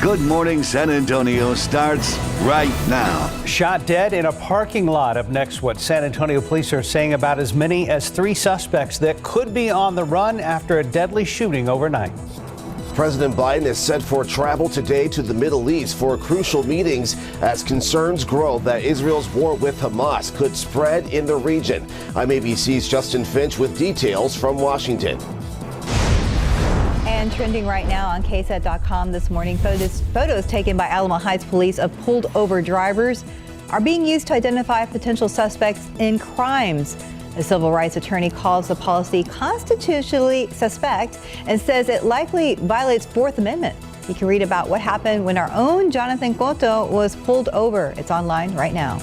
Good Morning San Antonio starts right now. Shot dead in a parking lot. Up next, what San Antonio police are saying about as many as 3 suspects that could be on the run after a deadly shooting overnight. President Biden is set for travel today to the Middle East for crucial meetings as concerns grow that Israel's war with Hamas could spread in the region. I'm ABC's Justin Finch with details from Washington. And trending right now on KSAT.com this morning, photos taken by Alamo Heights police of pulled over drivers are being used to identify potential suspects in crimes. A civil rights attorney calls the policy constitutionally suspect and says it likely violates Fourth Amendment. You can read about what happened when our own Jonathan Cotto was pulled over. It's online right now.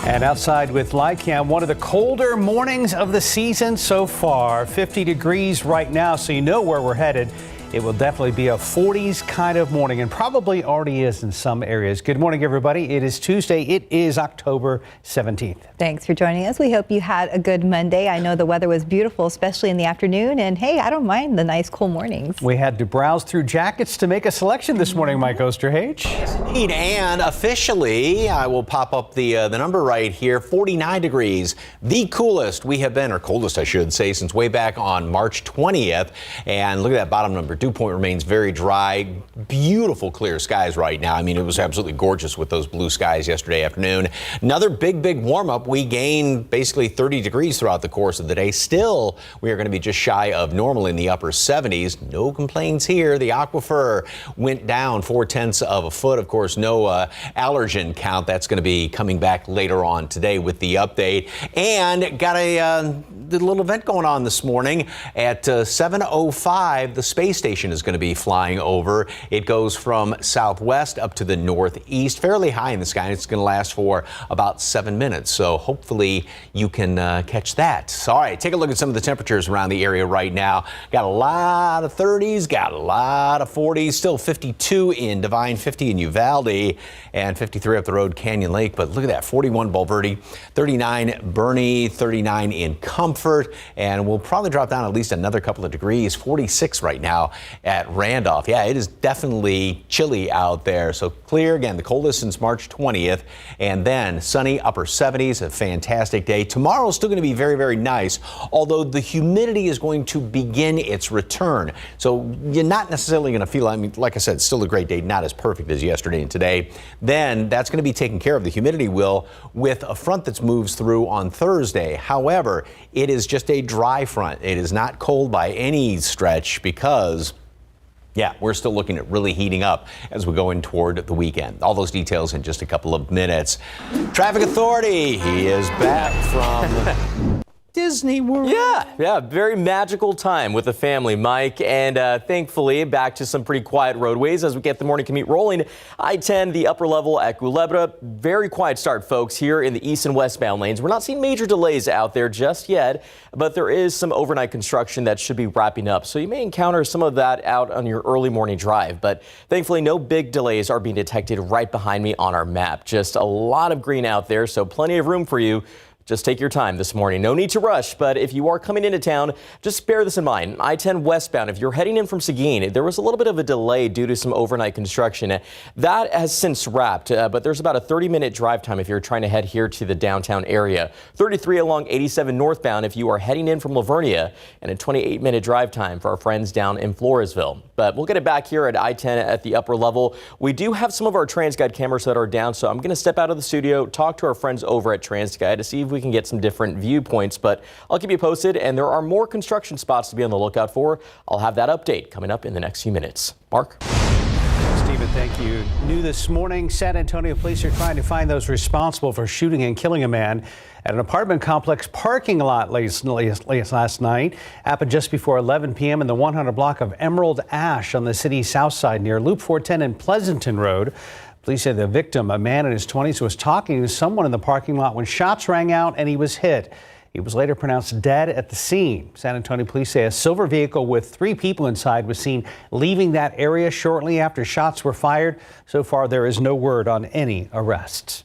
And outside with Lycam, one of the colder mornings of the season so far. 50 degrees right now, so you know where we're headed. It will definitely be a 40s kind of morning and probably already is in some areas. Good morning, everybody. It is Tuesday. It is October 17th. Thanks for joining us. We hope you had a good Monday. I know the weather was beautiful, especially in the afternoon. And hey, I don't mind the nice cool mornings. We had to browse through jackets to make a selection this morning, Mike Osterhage. Yes, indeed. And officially, I will pop up the number right here, 49 degrees. The coolest we have been, or coldest, I should say, since way back on March 20th. And look at that bottom number. Dew point remains very dry, beautiful clear skies right now. I mean, it was absolutely gorgeous with those blue skies yesterday afternoon. Another big warm up. We gained basically 30 degrees throughout the course of the day. Still, we are going to be just shy of normal in the upper 70s. No complaints here. The aquifer went down 0.4 of a foot. Of course, no allergen count. That's going to be coming back later on today with the update. And got a little event going on this morning at 7:05. The space station is going to be flying over. It goes from southwest up to the northeast, fairly high in the sky. And it's going to last for about 7 minutes. So hopefully you can catch that. So, all right, take a look at some of the temperatures around the area right now. Got a lot of 30s, got a lot of 40s, still 52 in Divine, 50 in Uvalde, and 53 up the road Canyon Lake. But look at that, 41 Bulverde, 39 Bernie, 39 in Comfort, and we'll probably drop down at least another couple of degrees, 46 right now at Randolph. Yeah, it is definitely chilly out there. So clear again, the coldest since March 20th, and then sunny upper 70s, a fantastic day. Tomorrow's still going to be very nice, although the humidity is going to begin its return. So you're not necessarily going to feel, I mean, like I said, still a great day, not as perfect as yesterday and today. Then that's going to be taken care of. The humidity will with a front that moves through on Thursday. However, it is just a dry front. It is not cold by any stretch because yeah, we're still looking at really heating up as we go in toward the weekend. All those details in just a couple of minutes. Traffic Authority, he is back from Disney World. Yeah, very magical time with the family, Mike, and thankfully back to some pretty quiet roadways as we get the morning commute rolling. I-10, the upper level at Culebra, very quiet start, folks, here in the east and westbound lanes. We're not seeing major delays out there just yet, but there is some overnight construction that should be wrapping up, so you may encounter some of that out on your early morning drive, but thankfully no big delays are being detected right behind me on our map. Just a lot of green out there, so plenty of room for you. Just take your time this morning. No need to rush, but if you are coming into town, just bear this in mind. I-10 westbound, if you're heading in from Seguin, there was a little bit of a delay due to some overnight construction. That has since wrapped, but there's about a 30-minute drive time if you're trying to head here to the downtown area. 33 along 87 northbound if you are heading in from Lavernia, and a 28-minute drive time for our friends down in Floresville. But we'll get it back here at I-10 at the upper level. We do have some of our TransGuide cameras that are down, so I'm going to step out of the studio, talk to our friends over at TransGuide to see if we can get some different viewpoints, but I'll keep you posted, and there are more construction spots to be on the lookout for. I'll have that update coming up in the next few minutes. Mark? Stephen, thank you. New this morning, San Antonio police are trying to find those responsible for shooting and killing a man at an apartment complex parking lot last night. Happened just before 11 p.m. in the 100 block of Emerald Ash on the city's south side near Loop 410 and Pleasanton Road. Police say the victim, a man in his 20s, was talking to someone in the parking lot when shots rang out and he was hit. He was later pronounced dead at the scene. San Antonio police say a silver vehicle with 3 people inside was seen leaving that area shortly after shots were fired. So far, there is no word on any arrests.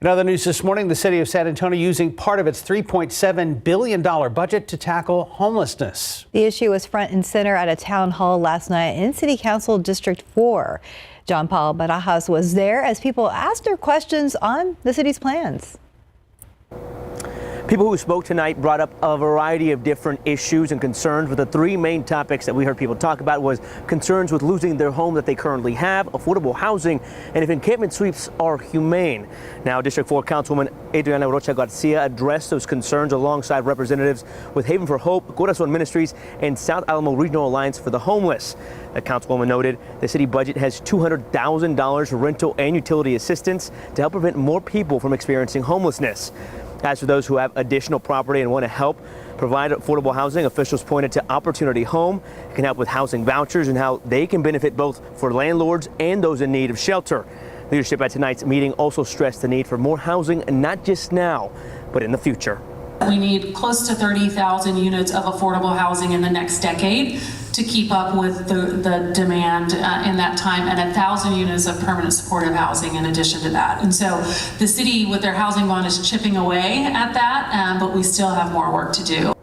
In other news this morning, the city of San Antonio using part of its $3.7 billion budget to tackle homelessness. The issue was front and center at a town hall last night in City Council District 4. John Paul Barajas was there as people asked their questions on the city's plans. People who spoke tonight brought up a variety of different issues and concerns, but the three main topics that we heard people talk about was concerns with losing their home that they currently have, affordable housing, and if encampment sweeps are humane. Now, District 4 Councilwoman Adriana Rocha Garcia addressed those concerns alongside representatives with Haven for Hope, Corazon Ministries, and South Alamo Regional Alliance for the Homeless. The councilwoman noted the city budget has $200,000 for rental and utility assistance to help prevent more people from experiencing homelessness. As for those who have additional property and want to help provide affordable housing, officials pointed to Opportunity Home. It can help with housing vouchers and how they can benefit both for landlords and those in need of shelter. Leadership at tonight's meeting also stressed the need for more housing, not just now, but in the future. We need close to 30,000 units of affordable housing in the next decade to keep up with the demand in that time, and 1,000 units of permanent supportive housing in addition to that. And so the city with their housing bond is chipping away at that, but we still have more work to do.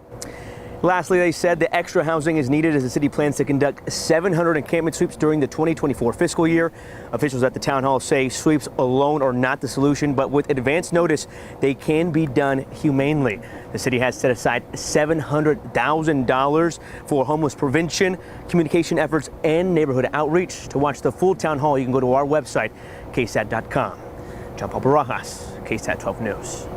Lastly, they said the extra housing is needed as the city plans to conduct 700 encampment sweeps during the 2024 fiscal year. Officials at the town hall say sweeps alone are not the solution, but with advance notice, they can be done humanely. The city has set aside $700,000 for homeless prevention, communication efforts, and neighborhood outreach. To watch the full town hall, you can go to our website, KSAT.com. John Paul Barajas, KSAT 12 News.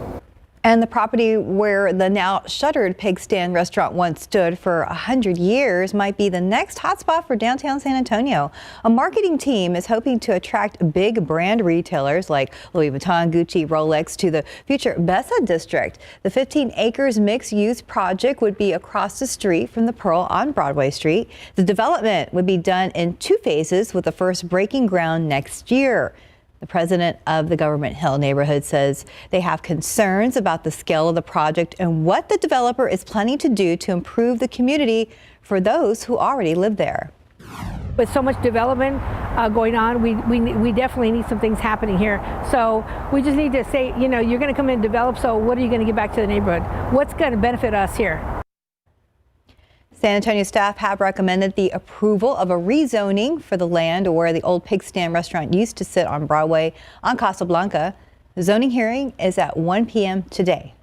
And the property where the now shuttered Pig Stand restaurant once stood for 100 years might be the next hotspot for downtown San Antonio. A marketing team is hoping to attract big brand retailers like Louis Vuitton, Gucci, Rolex to the future Besa district. The 15 acres mixed-use project would be across the street from the Pearl on Broadway Street. The development would be done in 2 phases, with the first breaking ground next year. The president of the Government Hill neighborhood says they have concerns about the scale of the project and what the developer is planning to do to improve the community for those who already live there. With so much development going on, we definitely need some things happening here. So we just need to say, you know, you're going to come in and develop, so what are you going to give back to the neighborhood? What's going to benefit us here? San Antonio staff have recommended the approval of a rezoning for the land where the old Pig Stand restaurant used to sit on Broadway on Casablanca. The zoning hearing is at 1 p.m. today.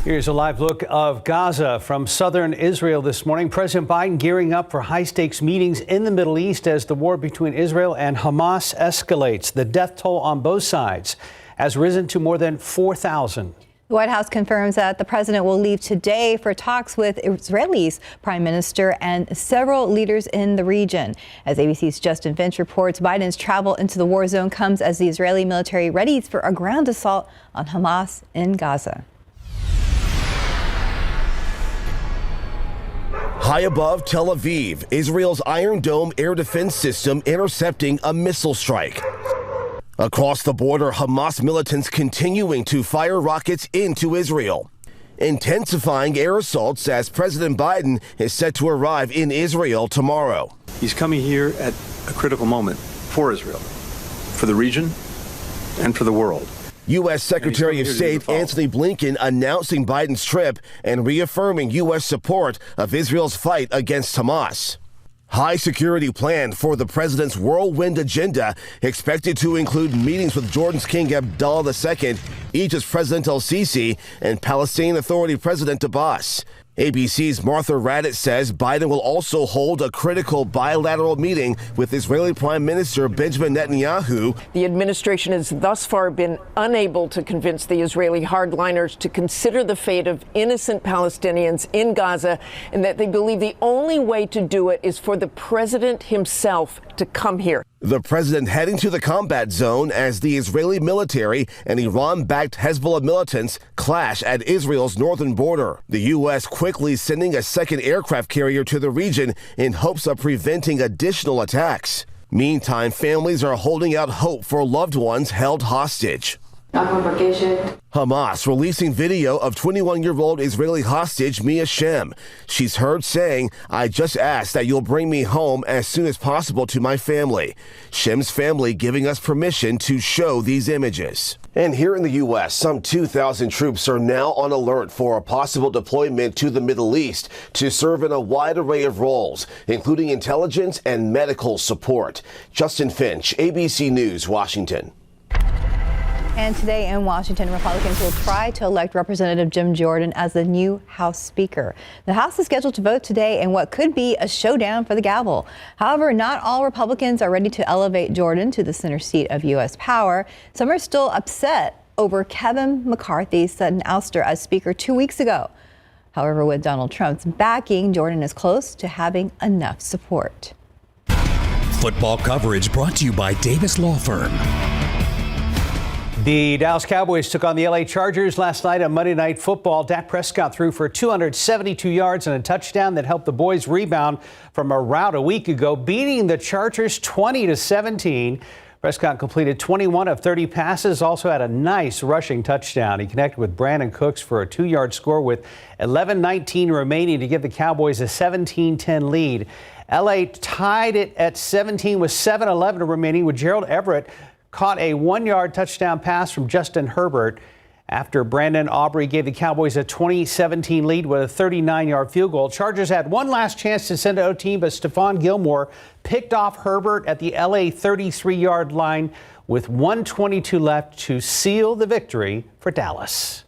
Here's a live look of Gaza from southern Israel this morning. President Biden gearing up for high-stakes meetings in the Middle East as the war between Israel and Hamas escalates. The death toll on both sides has risen to more than 4,000. The White House confirms that the president will leave today for talks with Israel's prime minister and several leaders in the region. As ABC's Justin Finch reports, Biden's travel into the war zone comes as the Israeli military readies for a ground assault on Hamas in Gaza. High above Tel Aviv, Israel's Iron Dome air defense system intercepting a missile strike. Across the border, Hamas militants continuing to fire rockets into Israel, intensifying air assaults as President Biden is set to arrive in Israel tomorrow. He's coming here at a critical moment for Israel, for the region, and for the world. U.S. Secretary of State Antony Blinken announcing Biden's trip and reaffirming U.S. support of Israel's fight against Hamas. High security planned for the president's whirlwind agenda, expected to include meetings with Jordan's King Abdullah II, Egypt's President El-Sisi, and Palestinian Authority President Abbas. ABC's Martha Raddatz says Biden will also hold a critical bilateral meeting with Israeli Prime Minister Benjamin Netanyahu. The administration has thus far been unable to convince the Israeli hardliners to consider the fate of innocent Palestinians in Gaza, and that they believe the only way to do it is for the president himself to come here. The president heading to the combat zone as the Israeli military and Iran-backed Hezbollah militants clash at Israel's northern border. The U.S. quickly sending a second aircraft carrier to the region in hopes of preventing additional attacks. Meantime, families are holding out hope for loved ones held hostage. I'm on vacation. Hamas releasing video of 21-year-old Israeli hostage Mia Shem. She's heard saying, "I just ask that you'll bring me home as soon as possible to my family." Shem's family giving us permission to show these images. And here in the U.S., some 2,000 troops are now on alert for a possible deployment to the Middle East to serve in a wide array of roles, including intelligence and medical support. Justin Finch, ABC News, Washington. And today in Washington, Republicans will try to elect Representative Jim Jordan as the new House Speaker. The House is scheduled to vote today in what could be a showdown for the gavel. However, not all Republicans are ready to elevate Jordan to the center seat of U.S. power. Some are still upset over Kevin McCarthy's sudden ouster as Speaker 2 weeks ago. However, with Donald Trump's backing, Jordan is close to having enough support. Football coverage brought to you by Davis Law Firm. The Dallas Cowboys took on the LA Chargers last night on Monday Night Football. Dak Prescott threw for 272 yards and a touchdown that helped the boys rebound from a rout a week ago, beating the Chargers 20-17. Prescott completed 21 of 30 passes, also had a nice rushing touchdown. He connected with Brandon Cooks for a 2-yard score with 11:19 remaining to give the Cowboys a 17-10 lead. LA tied it at 17 with 7:11 remaining, with Gerald Everett caught a 1-yard touchdown pass from Justin Herbert after Brandon Aubrey gave the Cowboys a 20-17 lead with a 39-yard field goal. Chargers had one last chance to send it to OT, but Stephon Gilmore picked off Herbert at the LA 33-yard line with 1:22 left to seal the victory for Dallas.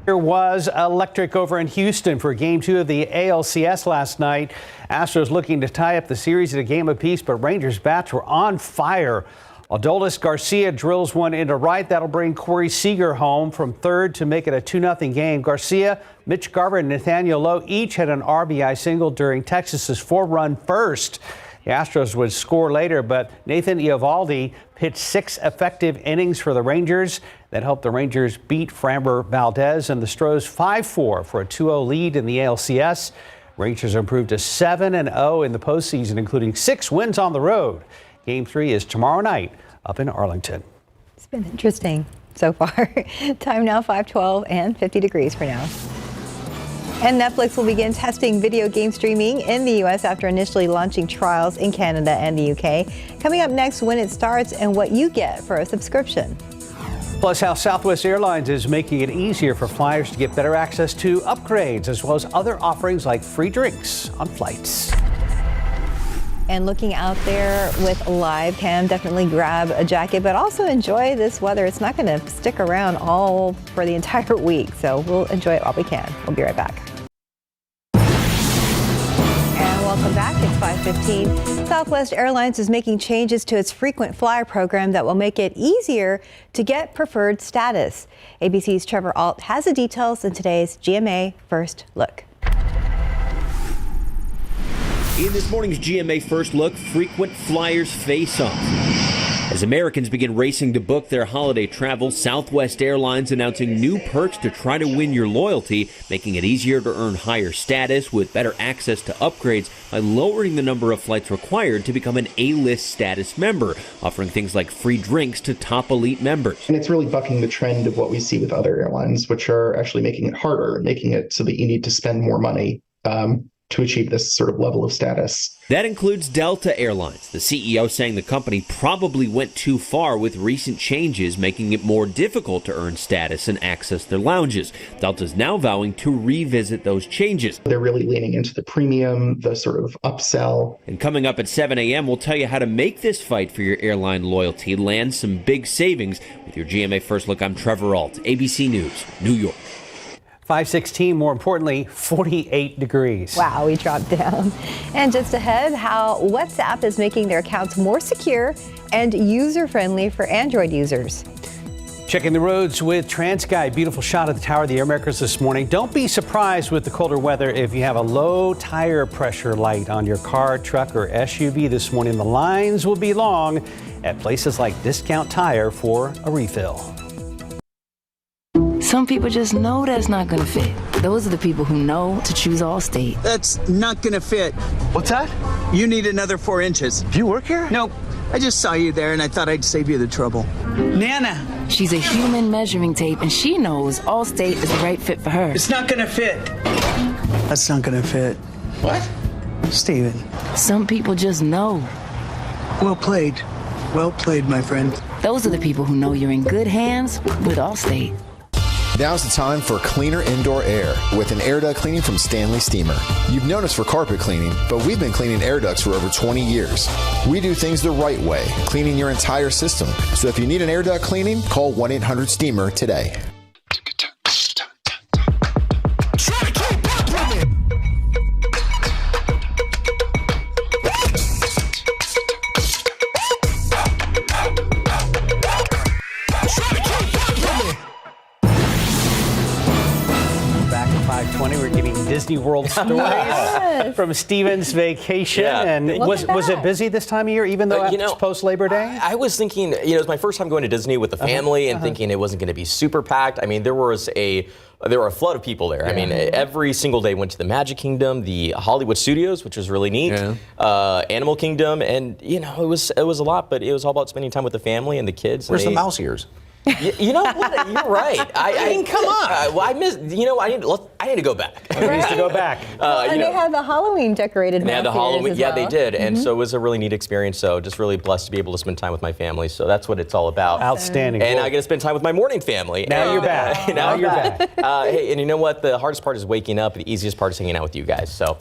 It was electric over in Houston for Game 2 of the ALCS last night. Astros looking to tie up the series at a game apiece, but Rangers bats were on fire. Adolis Garcia drills one into right. That'll bring Corey Seager home from third to make it a 2-0 game. Garcia, Mitch Garver, and Nathaniel Lowe each had an RBI single during Texas's 4-run first. The Astros would score later, but Nathan Eovaldi pitched 6 effective innings for the Rangers. That helped the Rangers beat Framber Valdez and the Stros 5-4 for a 2-0 lead in the ALCS. Rangers improved to 7-0 in the postseason, including 6 wins on the road. Game 3 is tomorrow night up in Arlington. It's been interesting so far. Time now 5:12 and 50 degrees for now. And Netflix will begin testing video game streaming in the U.S. after initially launching trials in Canada and the U.K. Coming up next, when it starts and what you get for a subscription. Plus, how Southwest Airlines is making it easier for flyers to get better access to upgrades, as well as other offerings like free drinks on flights. And looking out there with live cam, definitely grab a jacket, but also enjoy this weather. It's not going to stick around all for the entire week, so we'll enjoy it while we can. We'll be right back. Welcome back. It's 5:15. Southwest Airlines is making changes to its frequent flyer program that will make it easier to get preferred status. ABC's Trevor Alt has the details in today's GMA First Look. In this morning's GMA First Look, frequent flyers face off. As Americans begin racing to book their holiday travel, Southwest Airlines announcing new perks to try to win your loyalty, making it easier to earn higher status with better access to upgrades by lowering the number of flights required to become an A-list status member, offering things like free drinks to top elite members. And it's really bucking the trend of what we see with other airlines, which are actually making it harder, making it so that you need to spend more money to achieve this sort of level of status. That includes Delta Airlines, the CEO saying the company probably went too far with recent changes, making it more difficult to earn status and access their lounges. Delta's now vowing to revisit those changes. They're really leaning into the premium, the sort of upsell. And coming up at 7 a.m., we'll tell you how to make this fight for your airline loyalty land some big savings. With your GMA First Look, I'm Trevor Alt, ABC News, New York. 5:16, more importantly, 48 degrees. Wow, we dropped down. And just ahead, how WhatsApp is making their accounts more secure and user-friendly for Android users. Checking the roads with TransGuide. Beautiful shot of the Tower of the Americas this morning. Don't be surprised with the colder weather if you have a low tire pressure light on your car, truck, or SUV this morning. The lines will be long at places like Discount Tire for a refill. Some people just know that's not going to fit. Those are the people who know to choose Allstate. That's not going to fit. What's that? You need another 4 inches. Do you work here? Nope. I just saw you there and I thought I'd save you the trouble. Nana. She's a human measuring tape, and she knows Allstate is the right fit for her. It's not gonna fit. That's not gonna fit. What? Steven. Some people just know. Well played. Well played, my friend. Those are the people who know you're in good hands with Allstate. Now's the time for cleaner indoor air with an air duct cleaning from Stanley Steamer. You've known us for carpet cleaning, but we've been cleaning air ducts for over 20 years. We do things the right way, cleaning your entire system. So if you need an air duct cleaning, call 1-800-STEAMER today. We're getting Disney World stories from Steven's vacation. Yeah. And was it busy this time of year, even though it's post-Labor Day? I was thinking, it was my first time going to Disney with the family and thinking it wasn't going to be super packed. I mean, there were a flood of people there. Yeah. I mean, every single day went to the Magic Kingdom, the Hollywood Studios, which was really neat, Animal Kingdom, and it was a lot, but it was all about spending time with the family and the kids. Where's the mouse ears? You know what? You're right. I mean, come on. I missed. I need to go back. It needs to go back. And they had the Halloween decorated. They had the Halloween. Yeah, they did. And so it was a really neat experience. So just really blessed to be able to spend time with my family. So that's what it's all about. Outstanding. And I get to spend time with my morning family. Now you're back. Now you're back. Hey, and you know what? The hardest part is waking up. The easiest part is hanging out with you guys. So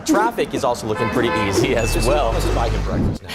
traffic is also looking pretty easy as well. Breakfast now.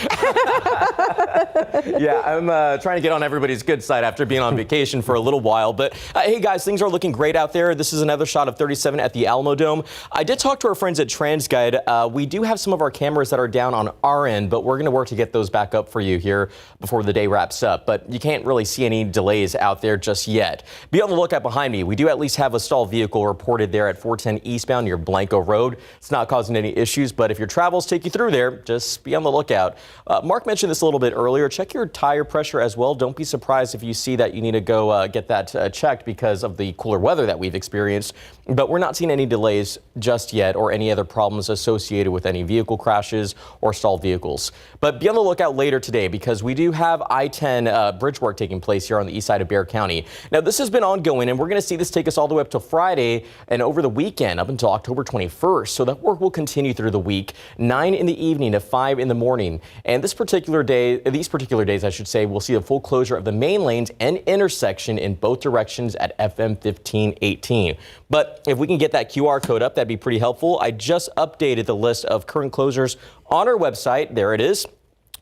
Yeah, I'm trying to get on everybody's good side after being on vacation for a little while. But hey, guys, things are looking great out there. This is another shot of 37 at the Alamo Dome. I did talk to our friends at TransGuide. We do have some of our cameras that are down on our end, but we're going to work to get those back up for you here before the day wraps up. But you can't really see any delays out there just yet. Be on the lookout behind me. We do at least have a stalled vehicle reported there at 410 eastbound near Blanco Road. It's not causing any issues, but if your travels take you through there, just be on the lookout. Mark mentioned this a little bit earlier. Check your tire pressure as well. Don't be surprised if you see that you need to go get that checked because of the cooler weather that we've experienced. But we're not seeing any delays just yet or any other problems associated with any vehicle crashes or stalled vehicles. But be on the lookout later today because we do have I-10 bridge work taking place here on the east side of Bexar County. Now, this has been ongoing, and we're going to see this take us all the way up to Friday and over the weekend up until October 21st. So that work will continue through the week, 9 in the evening to 5 in the morning. And these particular days, I should say, we'll see a full closure of the main lanes and intersection in both directions at FM 1518. But if we can get that QR code up, that'd be pretty helpful. I just updated the list of current closures on our website. There it is.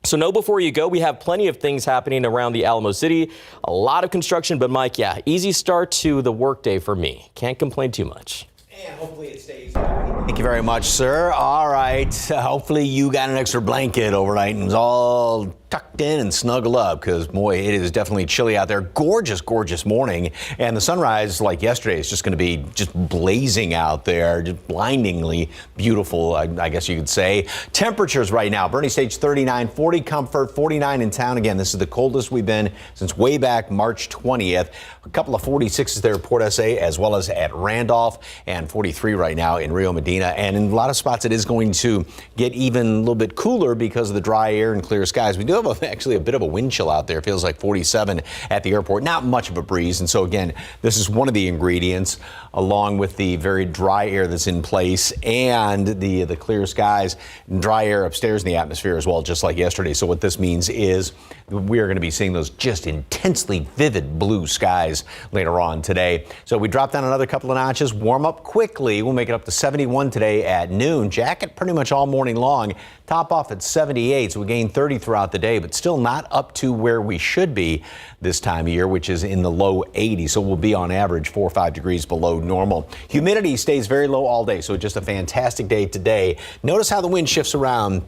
So know before you go, we have plenty of things happening around the Alamo City. A lot of construction, but Mike, easy start to the workday for me. Can't complain too much. And hopefully it stays. Thank you very much, sir. All right. Hopefully you got an extra blanket overnight and was all tucked in and snuggled up because, boy, it is definitely chilly out there. Gorgeous, gorgeous morning. And the sunrise, like yesterday, is just going to be just blazing out there, just blindingly beautiful, I guess you could say. Temperatures right now, Bernie Stage 39, 40 Comfort, 49 in town. Again, this is the coldest we've been since way back March 20th. A couple of 46s there at Port SA as well as at Randolph, and 43 right now in Rio Medina. And in a lot of spots, it is going to get even a little bit cooler because of the dry air and clear skies. We do have actually a bit of a wind chill out there. It feels like 47 at the airport. Not much of a breeze. And so, again, this is one of the ingredients, along with the very dry air that's in place and the clear skies and dry air upstairs in the atmosphere as well, just like yesterday. So what this means is we are going to be seeing those just intensely vivid blue skies later on today. So we drop down another couple of notches, warm up quickly. We'll make it up to 71 today at noon. Jacket pretty much all morning long. Top off at 78, so we gain 30 throughout the day, but still not up to where we should be this time of year, which is in the low 80s. So we'll be on average 4 or 5 degrees below normal. Humidity stays very low all day, so just a fantastic day today. Notice how the wind shifts around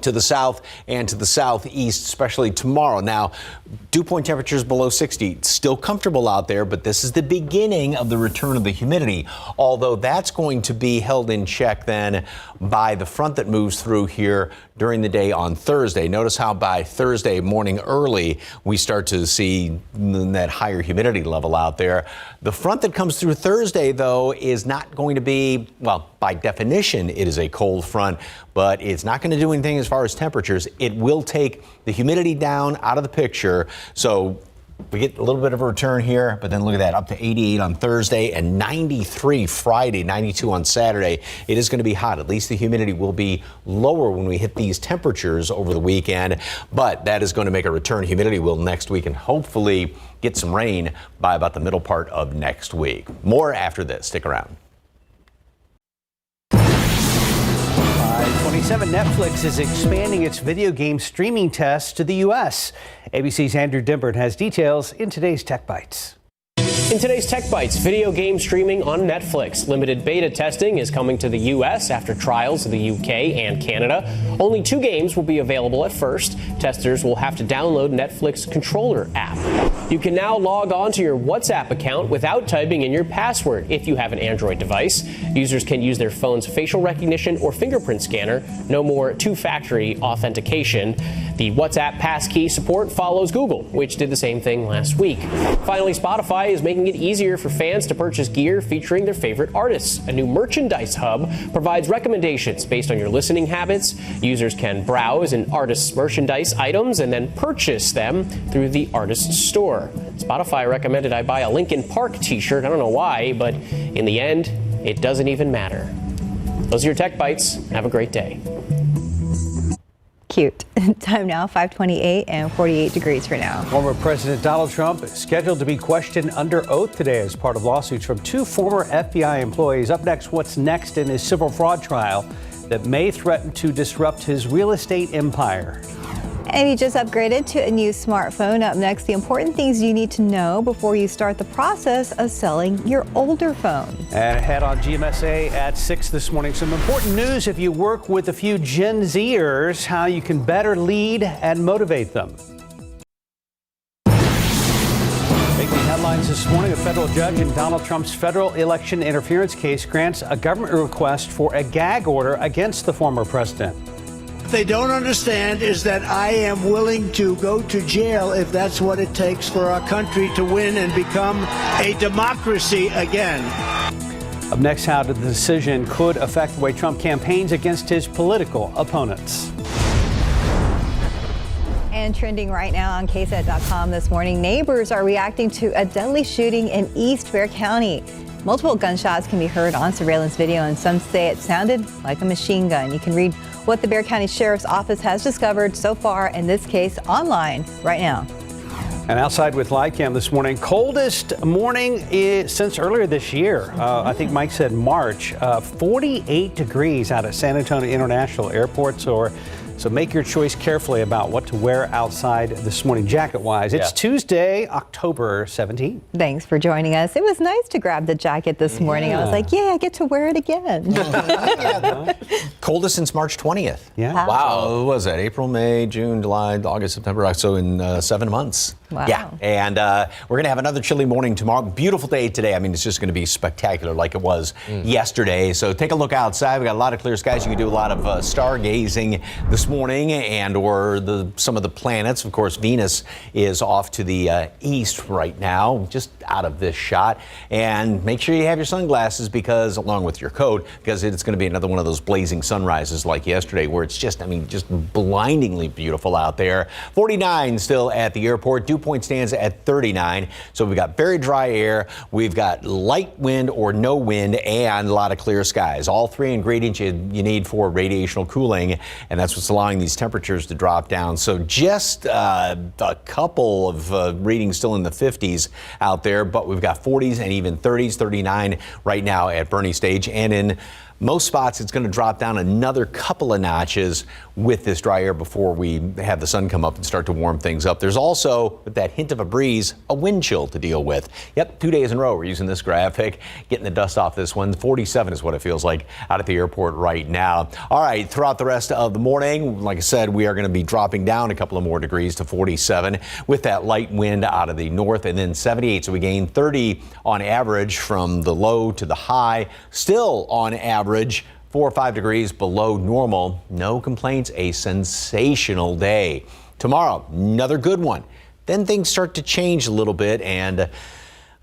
to the south and to the southeast, especially tomorrow. Now, dew point temperatures below 60. Still comfortable out there, but this is the beginning of the return of the humidity, although that's going to be held in check then by the front that moves through here during the day on Thursday. Notice how by Thursday morning early, we start to see that higher humidity level out there. The front that comes through Thursday, though, is not going to be, well, by definition, it is a cold front, but it's not going to do anything as far as temperatures. It will take the humidity down out of the picture. So we get a little bit of a return here, but then look at that, up to 88 on Thursday and 93 Friday, 92 on Saturday. It is going to be hot. At least the humidity will be lower when we hit these temperatures over the weekend, but that is going to make a return. Humidity will next week and hopefully get some rain by about the middle part of next week. More after this. Stick around. 527, Netflix is expanding its video game streaming tests to the U.S. ABC's Andrew Dimbert has details in today's Tech Bites. In today's Tech Bites, video game streaming on Netflix. Limited beta testing is coming to the U.S. after trials in the U.K. and Canada. Only 2 games will be available at first. Testers will have to download Netflix Controller app. You can now log on to your WhatsApp account without typing in your password if you have an Android device. Users can use their phone's facial recognition or fingerprint scanner. No more two-factor authentication. The WhatsApp passkey support follows Google, which did the same thing last week. Finally, Spotify is making it easier for fans to purchase gear featuring their favorite artists. A new merchandise hub provides recommendations based on your listening habits. Users can browse an artist's merchandise items and then purchase them through the artist's store. Spotify recommended I buy a Linkin Park t-shirt. I don't know why, but in the end, it doesn't even matter. Those are your Tech Bites. Have a great day. Cute. Time now, 5:28 and 48 degrees for now. Former President Donald Trump is scheduled to be questioned under oath today as part of lawsuits from 2 former FBI employees. Up next, what's next in his civil fraud trial that may threaten to disrupt his real estate empire. And he just upgraded to a new smartphone. Up next, the important things you need to know before you start the process of selling your older phone. And ahead on GMSA at 6 this morning, some important news if you work with a few Gen Zers, how you can better lead and motivate them. Making headlines this morning, a federal judge in Donald Trump's federal election interference case grants a government request for a gag order against the former president. What they don't understand is that I am willing to go to jail if that's what it takes for our country to win and become a democracy again. Up next, how the decision could affect the way Trump campaigns against his political opponents. And trending right now on KSAT.com this morning, neighbors are reacting to a deadly shooting in East Bexar County. Multiple gunshots can be heard on surveillance video, and some say it sounded like a machine gun. You can read what the Bexar County Sheriff's Office has discovered so far in this case online right now. And outside with live cam this morning, coldest morning since earlier this year. I think Mike said March. 48 degrees out at San Antonio International Airport. So make your choice carefully about what to wear outside this morning, jacket-wise. It's Tuesday, October 17th. Thanks for joining us. It was nice to grab the jacket this morning. I was like, yeah, I get to wear it again. Coldest since March 20th. Yeah. Wow. So what was that? April, May, June, July, August, September, so in 7 months. Wow. Yeah. And we're going to have another chilly morning tomorrow. Beautiful day today. I mean, it's just going to be spectacular like it was yesterday. So take a look outside. We got a lot of clear skies. You can do a lot of stargazing this morning or some of the planets. Of course, Venus is off to the east right now, just out of this shot. And make sure you have your sunglasses along with your coat, because it's going to be another one of those blazing sunrises like yesterday where it's just blindingly beautiful out there. 49 still at the airport. Dew point stands at 39. So we've got very dry air. We've got light wind or no wind and a lot of clear skies. All 3 ingredients you need for radiational cooling. And that's what's allowing these temperatures to drop down. So just a couple of readings still in the 50s out there, but we've got 40s and even 30s, 39 right now at Bernie Stage. And in most spots, it's going to drop down another couple of notches with this dry air before we have the sun come up and start to warm things up. There's also, with that hint of a breeze, a wind chill to deal with. Yep, 2 days in a row we're using this graphic, getting the dust off this one. 47 is what it feels like out at the airport right now. All right, throughout the rest of the morning, like I said, we are going to be dropping down a couple of more degrees to 47 with that light wind out of the north, and then 78. So we gain 30 on average from the low to the high. Still on average 4 or 5 degrees below normal. No complaints. A sensational day. Tomorrow, another good one. Then things start to change a little bit, and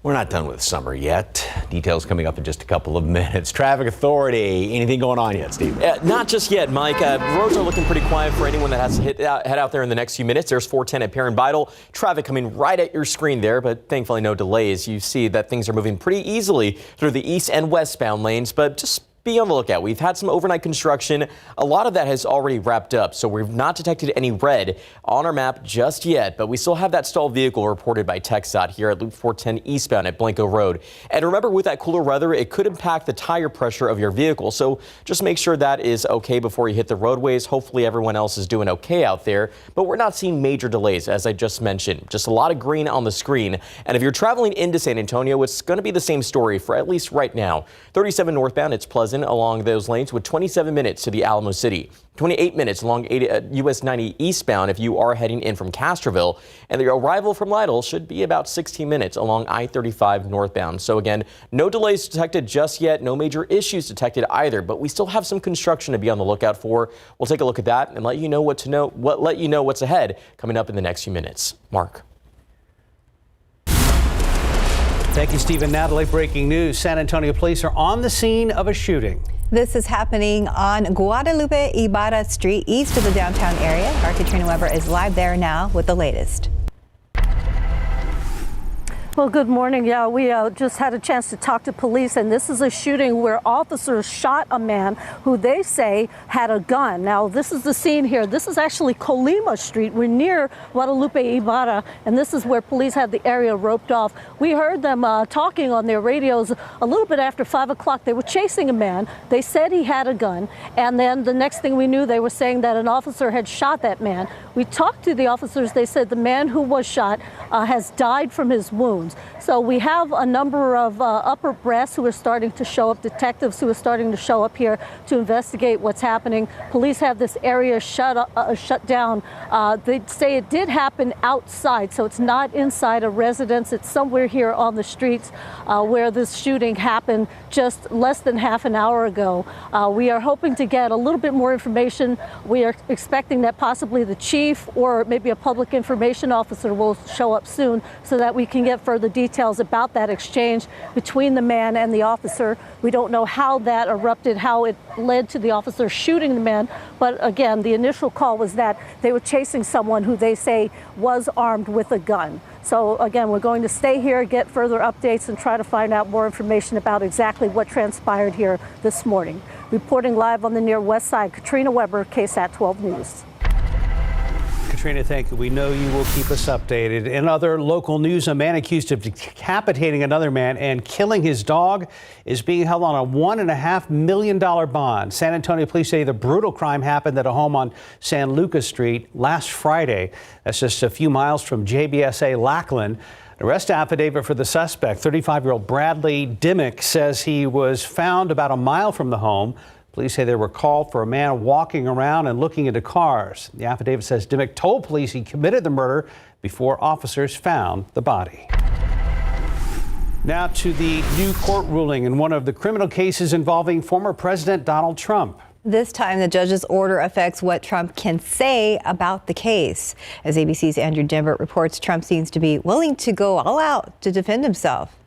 We're not done with summer yet. Details coming up in just a couple of minutes. Traffic Authority, anything going on yet, Steve? Not just yet, Mike. Roads are looking pretty quiet for anyone that has to head out there in the next few minutes. There's 410 at Perrin Vital. Traffic coming right at your screen there, but thankfully no delays. You see that things are moving pretty easily through the east and westbound lanes, but just be on the lookout. We've had some overnight construction. A lot of that has already wrapped up, so we've not detected any red on our map just yet, but we still have that stalled vehicle reported by KSAT here at Loop 410 eastbound at Blanco Road. And remember, with that cooler weather, it could impact the tire pressure of your vehicle, so just make sure that is okay before you hit the roadways. Hopefully everyone else is doing okay out there, but we're not seeing major delays, as I just mentioned. Just a lot of green on the screen. And if you're traveling into San Antonio, it's going to be the same story for at least right now. 37 northbound, it's Pleasant along those lanes with 27 minutes to the Alamo City. 28 minutes along US 90 eastbound if you are heading in from Castroville. And the arrival from Lytle should be about 16 minutes along I-35 northbound. So again, no delays detected just yet. No major issues detected either, but we still have some construction to be on the lookout for. We'll take a look at that and let you know what's ahead coming up in the next few minutes. Mark. Thank you, Stephen. Natalie, breaking news. San Antonio police are on the scene of a shooting. This is happening on Guadalupe Ibarra Street, east of the downtown area. Our Katrina Weber is live there now with the latest. Well, good morning. Yeah, we just had a chance to talk to police, and this is a shooting where officers shot a man who they say had a gun. Now, this is the scene here. This is actually Colima Street. We're near Guadalupe Ibarra, and this is where police had the area roped off. We heard them talking on their radios a little bit after 5 o'clock. They were chasing a man. They said he had a gun, and then the next thing we knew, they were saying that an officer had shot that man. We talked to the officers. They said the man who was shot has died from his wounds. So we have a number of upper brass who are starting to show up, detectives who are starting to show up here to investigate what's happening. Police have this area shut down. They say it did happen outside, so it's not inside a residence. It's somewhere here on the streets where this shooting happened just less than half an hour ago. We are hoping to get a little bit more information. We are expecting that possibly the chief or maybe a public information officer will show up soon so that we can get further details about that exchange between the man and the officer. We don't know how that erupted, how it led to the officer shooting the man. But again, the initial call was that they were chasing someone who they say was armed with a gun. So again, we're going to stay here, get further updates, and try to find out more information about exactly what transpired here this morning. Reporting live on the near west side, Katrina Weber, KSAT 12 News. Katrina, thank you. We know you will keep us updated. In other local news, a man accused of decapitating another man and killing his dog is being held on a $1.5 million bond. San Antonio police say the brutal crime happened at a home on San Lucas Street last Friday. That's just a few miles from JBSA Lackland. An arrest affidavit for the suspect, 35-year-old Bradley Dimmick, says he was found about a mile from the home. Police say they were called for a man walking around and looking into cars. The affidavit says Dimmick told police he committed the murder before officers found the body. Now to the new court ruling in one of the criminal cases involving former President Donald Trump. This time, the judge's order affects what Trump can say about the case. As ABC's Andrew Dimbert reports, Trump seems to be willing to go all out to defend himself.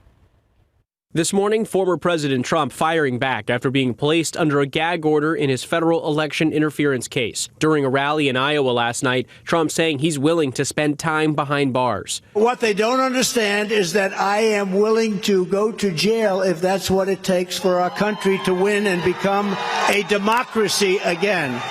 This morning, former President Trump firing back after being placed under a gag order in his federal election interference case. During a rally in Iowa last night, Trump saying he's willing to spend time behind bars. What they don't understand is that I am willing to go to jail if that's what it takes for our country to win and become a democracy again.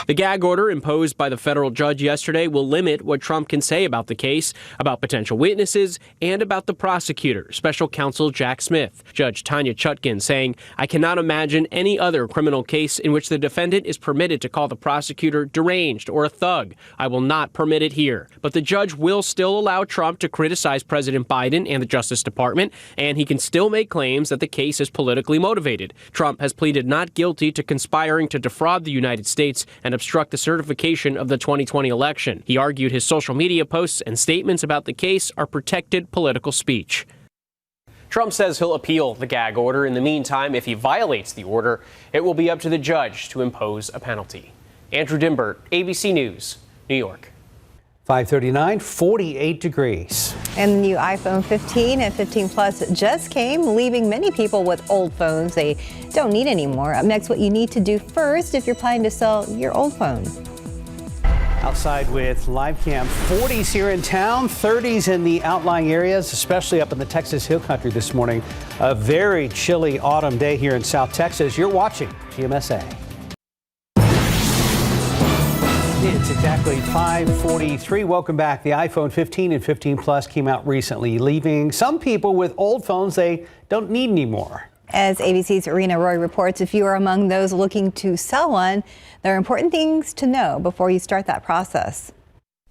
The gag order imposed by the federal judge yesterday will limit what Trump can say about the case, about potential witnesses, and about the prosecutor, special counsel Jack Smith. Judge Tanya Chutkin saying, "I cannot imagine any other criminal case in which the defendant is permitted to call the prosecutor deranged or a thug. I will not permit it here." But the judge will still allow Trump to criticize President Biden and the Justice Department, and he can still make claims that the case is politically motivated. Trump has pleaded not guilty to conspiring to defraud the United States and obstruct the certification of the 2020 election. He argued his social media posts and statements about the case are protected political speech. Trump says he'll appeal the gag order. In the meantime, if he violates the order, it will be up to the judge to impose a penalty. Andrew Dimbert, ABC News, New York. 539, 48 degrees. And the new iPhone 15 and 15 Plus just came, leaving many people with old phones they don't need anymore. Up next, what you need to do first if you're planning to sell your old phone. Outside with live cam, 40s here in town, 30s in the outlying areas, especially up in the Texas Hill Country this morning. A very chilly autumn day here in South Texas. You're watching GMSA. It's exactly 5:43. Welcome back. The iPhone 15 and 15 Plus came out recently, leaving some people with old phones they don't need anymore. As ABC's Irina Roy reports, if you are among those looking to sell one, there are important things to know before you start that process.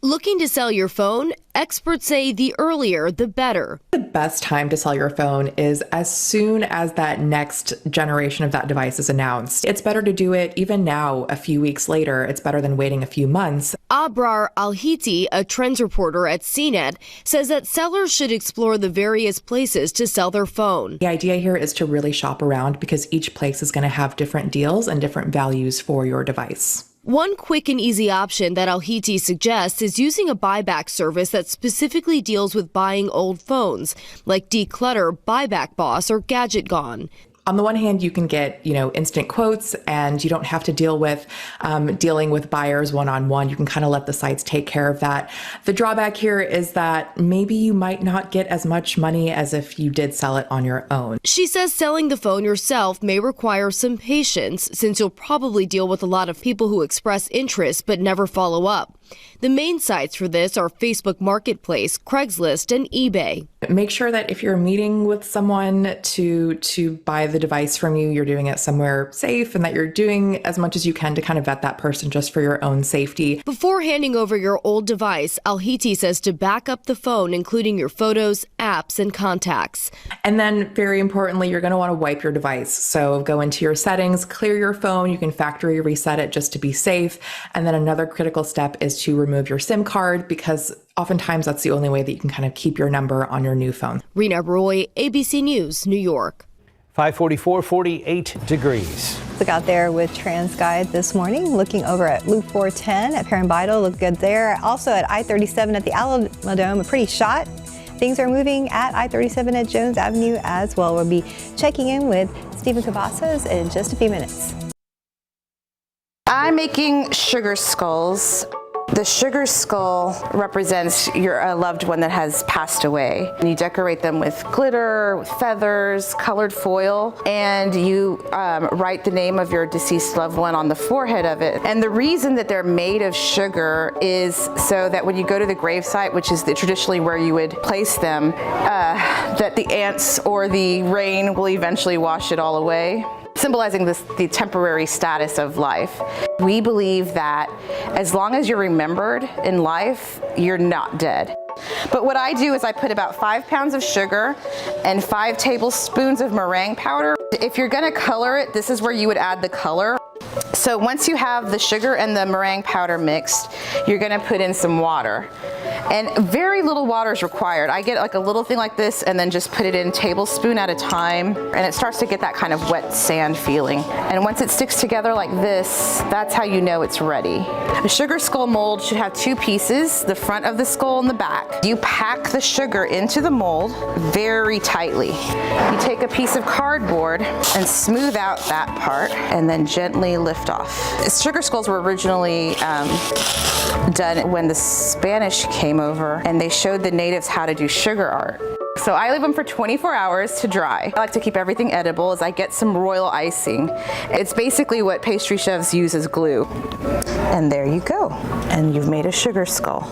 Looking to sell your phone? Experts say the earlier, the better. The best time to sell your phone is as soon as that next generation of that device is announced. It's better to do it even now, a few weeks later. It's better than waiting a few months. Abrar Alhiti, a trends reporter at CNET, says that sellers should explore the various places to sell their phone. The idea here is to really shop around because each place is going to have different deals and different values for your device. One quick and easy option that Alhiti suggests is using a buyback service that specifically deals with buying old phones, like Declutter, Buyback Boss, or Gadget Gone. On the one hand, you can get, instant quotes and you don't have to deal with dealing with buyers one-on-one. You can kind of let the sites take care of that. The drawback here is that maybe you might not get as much money as if you did sell it on your own. She says selling the phone yourself may require some patience since you'll probably deal with a lot of people who express interest but never follow up. The main sites for this are Facebook Marketplace, Craigslist, and eBay. Make sure that if you're meeting with someone to buy the device from you, you're doing it somewhere safe and that you're doing as much as you can to kind of vet that person just for your own safety. Before handing over your old device, Alhiti says to back up the phone, including your photos, apps, and contacts. And then very importantly, you're going to want to wipe your device. So go into your settings, clear your phone. You can factory reset it just to be safe. And then another critical step is to remove your SIM card because oftentimes that's the only way that you can kind of keep your number on your new phone. Rena Roy, ABC News, New York. 544, 48 degrees. Look out there with TransGuide this morning, looking over at Loop 410 at Parambido. Look good there. Also at I-37 at the Alamodome, a pretty shot. Things are moving at I-37 at Jones Avenue as well. We'll be checking in with Stephen Cavazos in just a few minutes. I'm making sugar skulls. The sugar skull represents your loved one that has passed away. And you decorate them with glitter, with feathers, colored foil, and you write the name of your deceased loved one on the forehead of it. And the reason that they're made of sugar is so that when you go to the gravesite, which is traditionally where you would place them, that the ants or the rain will eventually wash it all away, symbolizing the temporary status of life. We believe that as long as you're remembered in life, you're not dead. But what I do is I put about 5 pounds of sugar and 5 tablespoons of meringue powder. If you're gonna color it, this is where you would add the color. So once you have the sugar and the meringue powder mixed, you're gonna put in some water. And very little water is required. I get like a little thing like this and then just put it in tablespoon at a time, and it starts to get that kind of wet sand feeling. And once it sticks together like this, that's how you know it's ready. A sugar skull mold should have 2 pieces, the front of the skull and the back. You pack the sugar into the mold very tightly. You take a piece of cardboard and smooth out that part and then gently lift off. Sugar skulls were originally done when the Spanish came over and they showed the natives how to do sugar art. So I leave them for 24 hours to dry. I like to keep everything edible as I get some royal icing. It's basically what pastry chefs use as glue. And there you go. And you've made a sugar skull.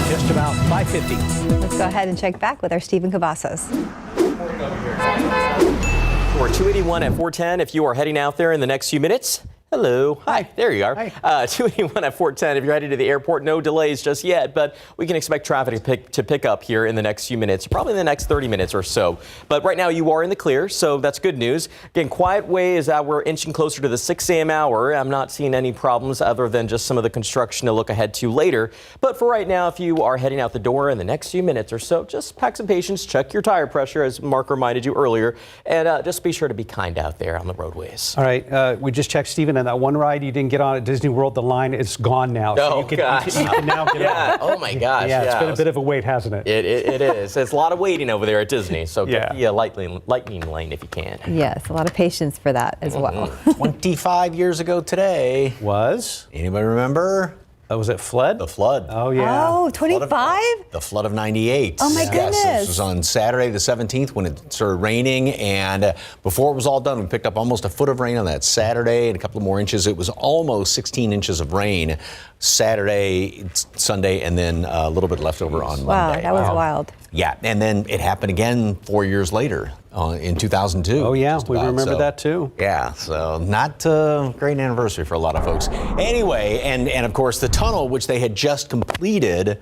Just about 5:50. Let's go ahead and check back with our Stephen Cavazos. Or 281 at 410 if you are heading out there in the next few minutes. Hello. Hi. There you are. 281 at 410 if you're headed to the airport. No delays just yet, but we can expect traffic to pick up here in the next few minutes, probably in the next 30 minutes or so. But right now you are in the clear, so that's good news. Again, quiet way is that we're inching closer to the 6 a.m. hour. I'm not seeing any problems other than just some of the construction to look ahead to later. But for right now, if you are heading out the door in the next few minutes or so, just pack some patience, check your tire pressure, as Mark reminded you earlier, and just be sure to be kind out there on the roadways. All right. We just checked Stephen and that one ride you didn't get on at Disney World, the line is gone now. Oh, you can now get yeah. on. Oh, my gosh. Yeah, it's been a bit of a wait, hasn't it? It is. It's a lot of waiting over there at Disney, so get the lightning lane if you can. Yes, a lot of patience for that as well. 25 years ago today. Was? Anybody remember? Was it flood? The flood. Oh, yeah. Oh, 25? The flood of 98. Oh, my goodness. Yes, this was on Saturday the 17th when it started raining. And before it was all done, we picked up almost a foot of rain on that Saturday and a couple more inches. It was almost 16 inches of rain Saturday, Sunday, and then a little bit left over on Monday. Wow, that was wild. Yeah, and then it happened again 4 years later in 2002. Oh, yeah, we remember that too. Yeah, so not a great anniversary for a lot of folks. Anyway, and of course the tunnel, which they had just completed,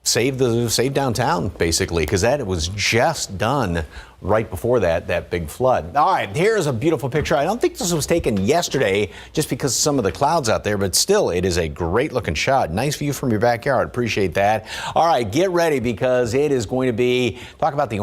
saved downtown, basically, because that was just done right before that big flood. All right, here's a beautiful picture. I don't think this was taken yesterday just because of some of the clouds out there, but still, it is a great looking shot. Nice view from your backyard. Appreciate that. All right, get ready because it is going to be, talk about the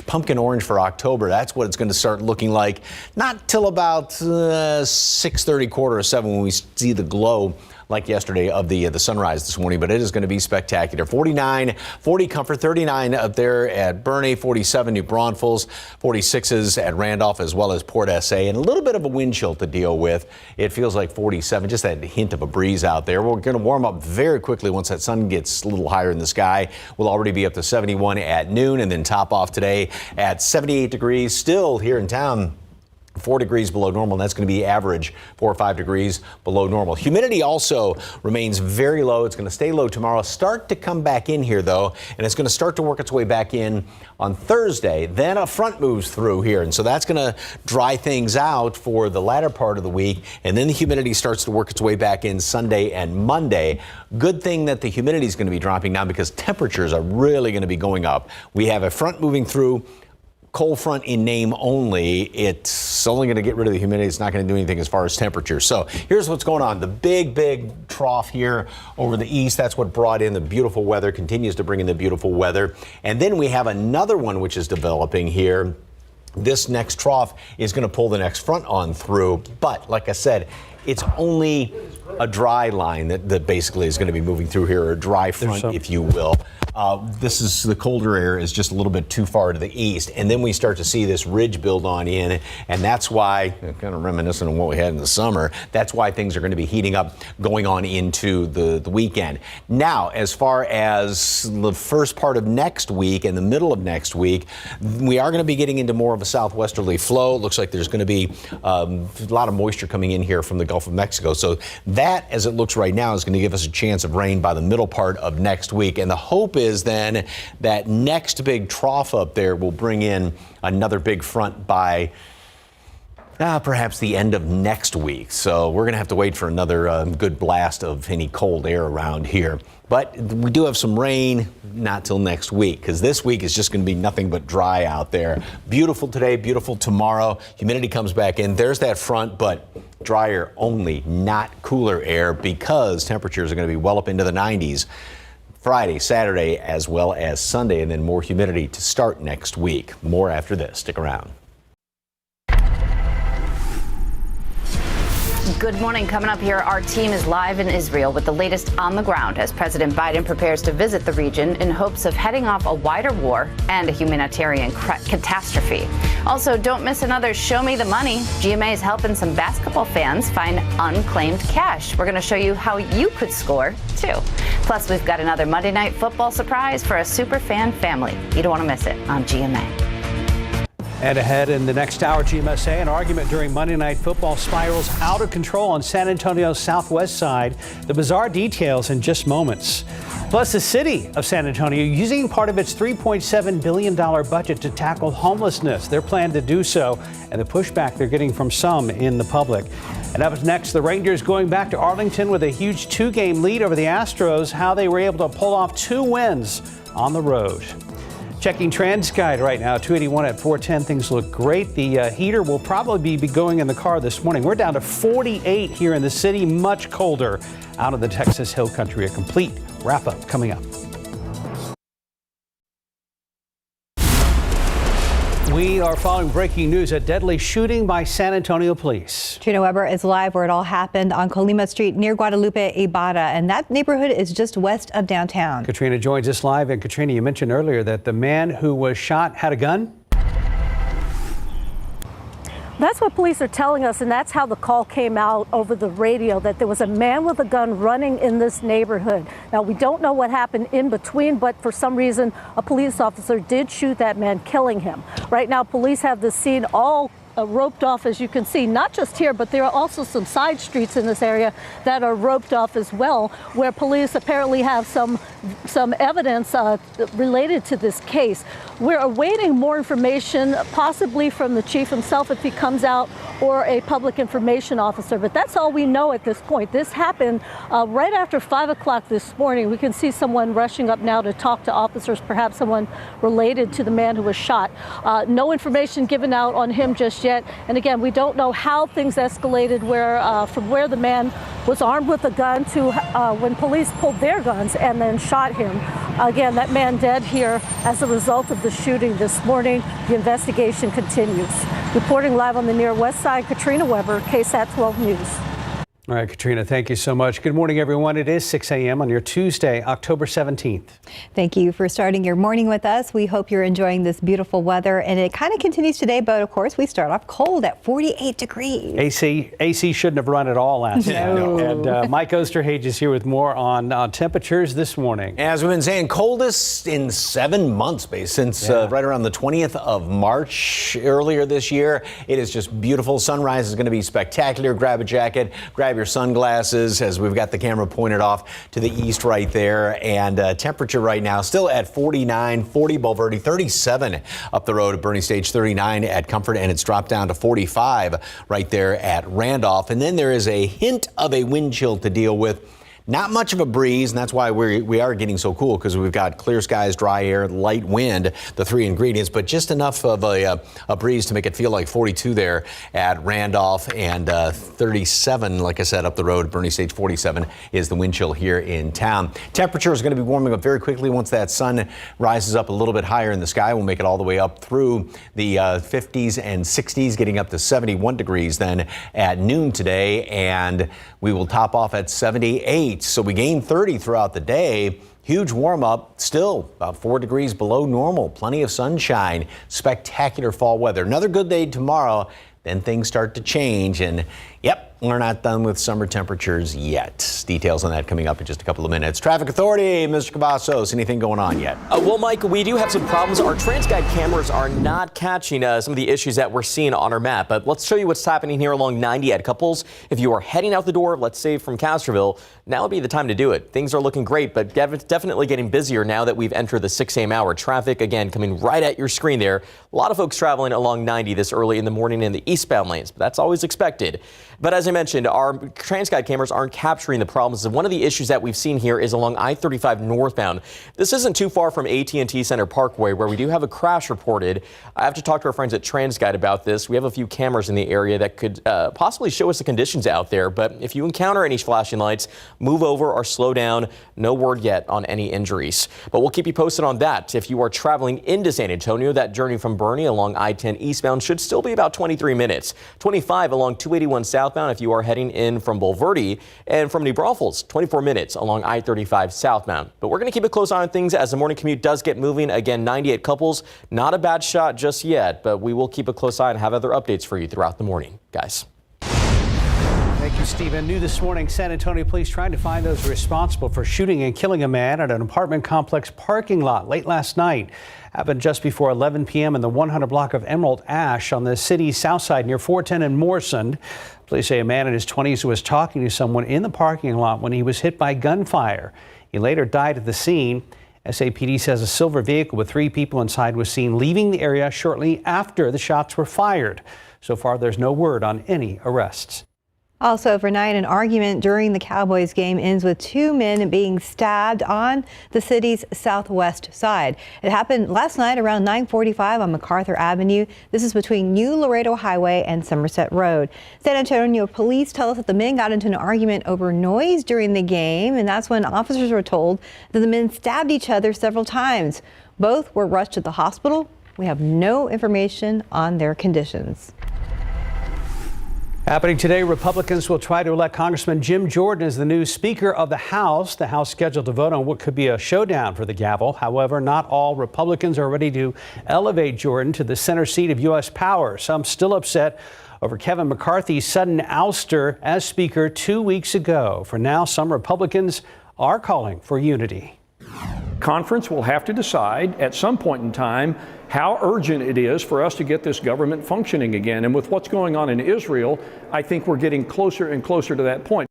pumpkin orange for October. That's what it's going to start looking like. Not till about 6:30, 6:45 when we see the glow like yesterday of the sunrise this morning, but it is going to be spectacular. 49, 40 Comfort, 39 up there at Burney, 47 New Braunfels, 46s at Randolph as well as Port SA, and a little bit of a wind chill to deal with. It feels like 47, just that hint of a breeze out there. We're going to warm up very quickly once that sun gets a little higher in the sky. We'll already be up to 71 at noon and then top off today at 78 degrees. Still here in town, 4 degrees below normal, and that's going to be average 4 or 5 degrees below normal. Humidity also remains very low. It's going to stay low tomorrow. Start to come back in here, though, and it's going to start to work its way back in on Thursday. Then a front moves through here, and so that's going to dry things out for the latter part of the week, and then the humidity starts to work its way back in Sunday and Monday. Good thing that the humidity is going to be dropping now because temperatures are really going to be going up. We have a front moving through. Cold front in name only. It's only going to get rid of the humidity. It's not going to do anything as far as temperature. So here's what's going on. The big trough here over the east. That's what brought in the beautiful weather, continues to bring in the beautiful weather. And then we have another one which is developing here. This next trough is going to pull the next front on through. But like I said, it's only a dry line that basically is going to be moving through here, or a dry front, if you will. This is the colder air is just a little bit too far to the east, and then we start to see this ridge build on in, and that's why, kind of reminiscent of what we had in the summer, that's why things are going to be heating up going on into the weekend. Now, as far as the first part of next week and the middle of next week, we are going to be getting into more of a southwesterly flow. It looks like there's going to be a lot of moisture coming in here from the Gulf of Mexico. So that, as it looks right now, is going to give us a chance of rain by the middle part of next week. And the hope is then that next big trough up there will bring in another big front by perhaps the end of next week. So we're going to have to wait for another good blast of any cold air around here. But we do have some rain, not till next week, because this week is just going to be nothing but dry out there. Beautiful today, beautiful tomorrow. Humidity comes back in. There's that front, but drier only, not cooler air, because temperatures are going to be well up into the 90s. Friday, Saturday, as well as Sunday, and then more humidity to start next week. More after this. Stick around. Good morning. Coming up here, our team is live in Israel with the latest on the ground as President Biden prepares to visit the region in hopes of heading off a wider war and a humanitarian catastrophe. Also, don't miss another Show Me the Money. GMA is helping some basketball fans find unclaimed cash. We're going to show you how you could score, too. Plus, we've got another Monday Night Football surprise for a super fan family. You don't want to miss it on GMA. And ahead in the next hour, GMSA, an argument during Monday Night Football spirals out of control on San Antonio's southwest side. The bizarre details in just moments. Plus, the city of San Antonio using part of its $3.7 billion budget to tackle homelessness. Their plan to do so, and the pushback they're getting from some in the public. And up next, the Rangers going back to Arlington with a huge 2-game lead over the Astros. How they were able to pull off 2 wins on the road. Checking TransGuide right now, 281 at 410. Things look great. The heater will probably be going in the car this morning. We're down to 48 here in the city, much colder out of the Texas Hill Country. A complete wrap-up coming up. We We are following breaking news, a deadly shooting by San Antonio police. Katrina Weber is live where it all happened on Colima Street near Guadalupe Ibarra, and that neighborhood is just west of downtown. Katrina joins us live. And Katrina, you mentioned earlier that the man who was shot had a gun? That's what police are telling us, and that's how the call came out over the radio, that there was a man with a gun running in this neighborhood. Now, we don't know what happened in between, but for some reason, a police officer did shoot that man, killing him. Right now, police have the scene all roped off, as you can see, not just here, but there are also some side streets in this area that are roped off as well, where police apparently have some evidence related to this case. We're awaiting more information, possibly from the chief himself if he comes out, or a public information officer, but that's all we know at this point. This happened right after 5 o'clock this morning. We can see someone rushing up now to talk to officers, perhaps someone related to the man who was shot. No information given out on him just yet. And again, we don't know how things escalated, from where the man was armed with a gun to when police pulled their guns and then shot him. Again, that man dead here as a result of the shooting this morning. The investigation continues. Reporting live on the near west side, Katrina Weber, KSAT 12 News. All right, Katrina, thank you so much. Good morning, everyone. It is 6 a.m. on your Tuesday, October 17th. Thank you for starting your morning with us. We hope you're enjoying this beautiful weather, and it kind of continues today, but of course we start off cold at 48 degrees. AC shouldn't have run at all last night. And Mike Osterhage is here with more on temperatures this morning. As we've been saying, coldest in 7 months, since right around the 20th of March earlier this year. It is just beautiful. Sunrise is going to be spectacular. Grab a jacket, grab your sunglasses, as we've got the camera pointed off to the east right there. And temperature right now still at 49, 40 Bulverde, 37 up the road at Bernie Stage, 39 at Comfort, and it's dropped down to 45 right there at Randolph. And then there is a hint of a wind chill to deal with. Not much of a breeze, and that's why we are getting so cool, because we've got clear skies, dry air, light wind, the three ingredients, but just enough of a breeze to make it feel like 42 there at Randolph, and 37, like I said, up the road, Bernie Stage. 47 is the wind chill here in town. Temperature is going to be warming up very quickly once that sun rises up a little bit higher in the sky. We'll make it all the way up through the 50s and 60s, getting up to 71 degrees then at noon today, and we will top off at 78. So we gained 30 throughout the day. Huge warm up, still about 4 degrees below normal. Plenty of sunshine, spectacular fall weather. Another good day tomorrow. Then things start to change, and yep, we're not done with summer temperatures yet. Details on that coming up in just a couple of minutes. Traffic Authority, Mr. Cavazos, anything going on yet? Well, Mike, we do have some problems. Our TransGuide cameras are not catching some of the issues that we're seeing on our map. But let's show you what's happening here along 90 at Couples. If you are heading out the door, let's say from Castroville, now would be the time to do it. Things are looking great, but definitely getting busier now that we've entered the 6 a.m. hour. Traffic, again, coming right at your screen there. A lot of folks traveling along 90 this early in the morning in the eastbound lanes, but that's always expected. But as I mentioned, our TransGuide cameras aren't capturing the problems. And one of the issues that we've seen here is along I-35 northbound. This isn't too far from AT&T Center Parkway, where we do have a crash reported. I have to talk to our friends at TransGuide about this. We have a few cameras in the area that could possibly show us the conditions out there. But if you encounter any flashing lights, move over or slow down. No word yet on any injuries. But we'll keep you posted on that. If you are traveling into San Antonio, that journey from Bernie along I-10 eastbound should still be about 23 minutes. 25 along 281 southbound if you are heading in from Bulverde, and from New Braunfels, 24 minutes along I-35 southbound. But we're going to keep a close eye on things as the morning commute does get moving. Again, 98 Couples, not a bad shot just yet, but we will keep a close eye and have other updates for you throughout the morning, guys. Thank you, Stephen. New this morning, San Antonio police trying to find those responsible for shooting and killing a man at an apartment complex parking lot late last night. Happened just before 11 p.m. in the 100 block of Emerald Ash on the city's south side near 410 and Morrison. Police say a man in his 20s was talking to someone in the parking lot when he was hit by gunfire. He later died at the scene. SAPD says a silver vehicle with 3 people inside was seen leaving the area shortly after the shots were fired. So far, there's no word on any arrests. Also overnight, an argument during the Cowboys game ends with 2 men being stabbed on the city's southwest side. It happened last night around 9:45 on MacArthur Avenue. This is between New Laredo Highway and Somerset Road. San Antonio police tell us that the men got into an argument over noise during the game, and that's when officers were told that the men stabbed each other several times. Both were rushed to the hospital, We have no information on their conditions. Happening today, Republicans will try to elect Congressman Jim Jordan as the new Speaker of the House. The House scheduled to vote on what could be a showdown for the gavel. However, not all Republicans are ready to elevate Jordan to the center seat of U.S. power. Some still upset over Kevin McCarthy's sudden ouster as Speaker 2 weeks ago. For now, some Republicans are calling for unity. Conference will have to decide at some point in time how urgent it is for us to get this government functioning again. And with what's going on in Israel, I think we're getting closer and closer to that point.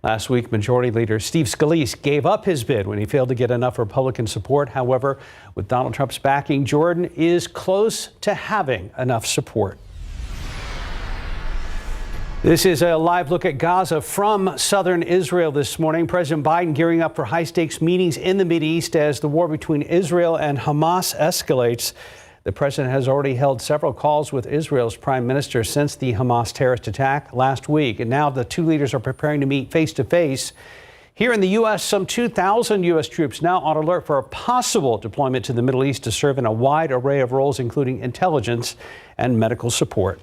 Last week, Majority Leader Steve Scalise gave up his bid when he failed to get enough Republican support. However, with Donald Trump's backing, Jordan is close to having enough support. This is a live look at Gaza from southern Israel this morning. President Biden gearing up for high-stakes meetings in the Mideast as the war between Israel and Hamas escalates. The president has already held several calls with Israel's prime minister since the Hamas terrorist attack last week. And now the two leaders are preparing to meet face-to-face. Here in the U.S., some 2,000 U.S. troops now on alert for a possible deployment to the Middle East to serve in a wide array of roles, including intelligence and medical support.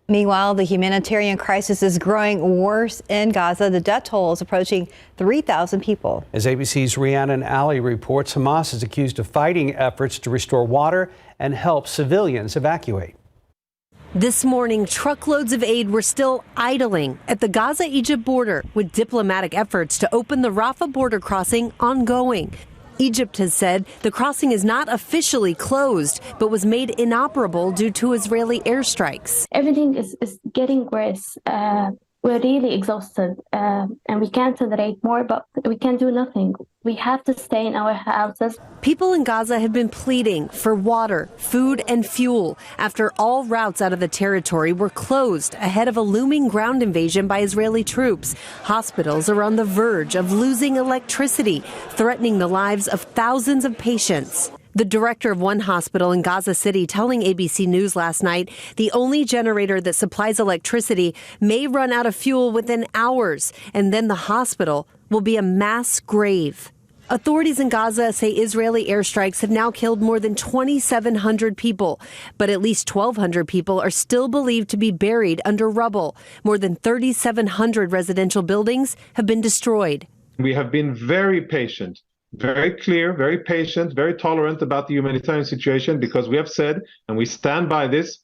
Meanwhile, the humanitarian crisis is growing worse in Gaza. The death toll is approaching 3,000 people. As ABC's Rhiannon Alley reports, Hamas is accused of fighting efforts to restore water and help civilians evacuate. This morning, truckloads of aid were still idling at the Gaza-Egypt border, with diplomatic efforts to open the Rafah border crossing ongoing. Egypt has said the crossing is not officially closed, but was made inoperable due to Israeli airstrikes. Everything is getting worse. We're really exhausted and we can't tolerate more, but we can do nothing. We have to stay in our houses. People in Gaza have been pleading for water, food, and fuel after all routes out of the territory were closed ahead of a looming ground invasion by Israeli troops. Hospitals are on the verge of losing electricity, threatening the lives of thousands of patients. The director of one hospital in Gaza City telling ABC News last night the only generator that supplies electricity may run out of fuel within hours, and then the hospital will be a mass grave. Authorities in Gaza say Israeli airstrikes have now killed more than 2,700 people, but at least 1,200 people are still believed to be buried under rubble. More than 3,700 residential buildings have been destroyed. We have been very patient. Very clear, very patient, very tolerant about the humanitarian situation, because we have said, and we stand by this,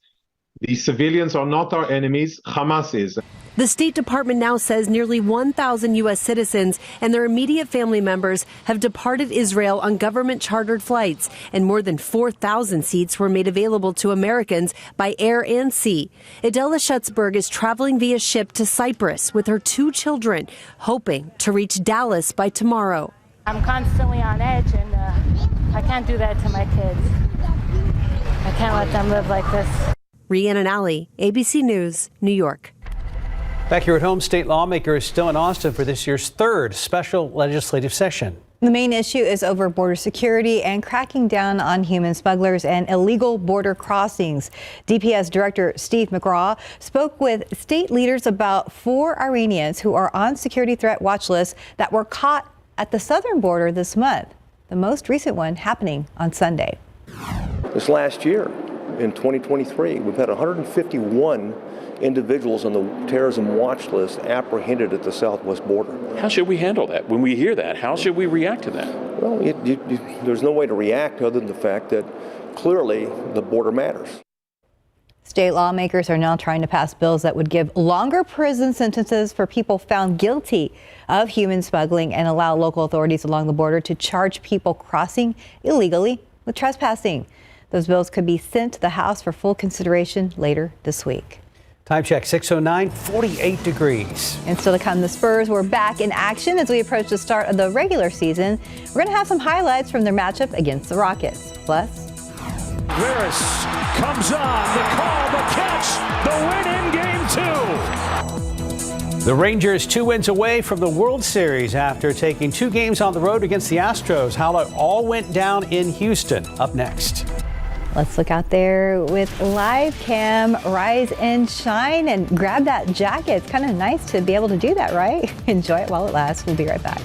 the civilians are not our enemies, Hamas is. The State Department now says nearly 1,000 U.S. citizens and their immediate family members have departed Israel on government chartered flights, and more than 4,000 seats were made available to Americans by air and sea. Adela Schutzberg is traveling via ship to Cyprus with her 2 children, hoping to reach Dallas by tomorrow. I'm constantly on edge, and I can't do that to my kids. I can't let them live like this. Rhiannon Alley, ABC News, New York. Back here at home, state lawmakers still in Austin for this year's 3rd special legislative session. The main issue is over border security and cracking down on human smugglers and illegal border crossings. DPS Director Steve McGraw spoke with state leaders about 4 Iranians who are on security threat watch lists that were caught at the southern border this month, the most recent one happening on Sunday. This last year, in 2023, we've had 151 individuals on the terrorism watch list apprehended at the southwest border. How should we handle that? When we hear that, how should we react to that? Well, there's no way to react other than the fact that clearly the border matters. State lawmakers are now trying to pass bills that would give longer prison sentences for people found guilty of human smuggling and allow local authorities along the border to charge people crossing illegally with trespassing. Those bills could be sent to the House for full consideration later this week. Time check 6:09, 48 degrees. And still to come, the Spurs were back in action as we approach the start of the regular season. We're going to have some highlights from their matchup against the Rockets. Plus, Harris comes on, the call, the catch, the win in Game 2. The Rangers 2 wins away from the World Series after taking 2 games on the road against the Astros. How it all went down in Houston. Up next. Let's look out there with live cam, rise and shine, and grab that jacket. It's kind of nice to be able to do that, right? Enjoy it while it lasts. We'll be right back.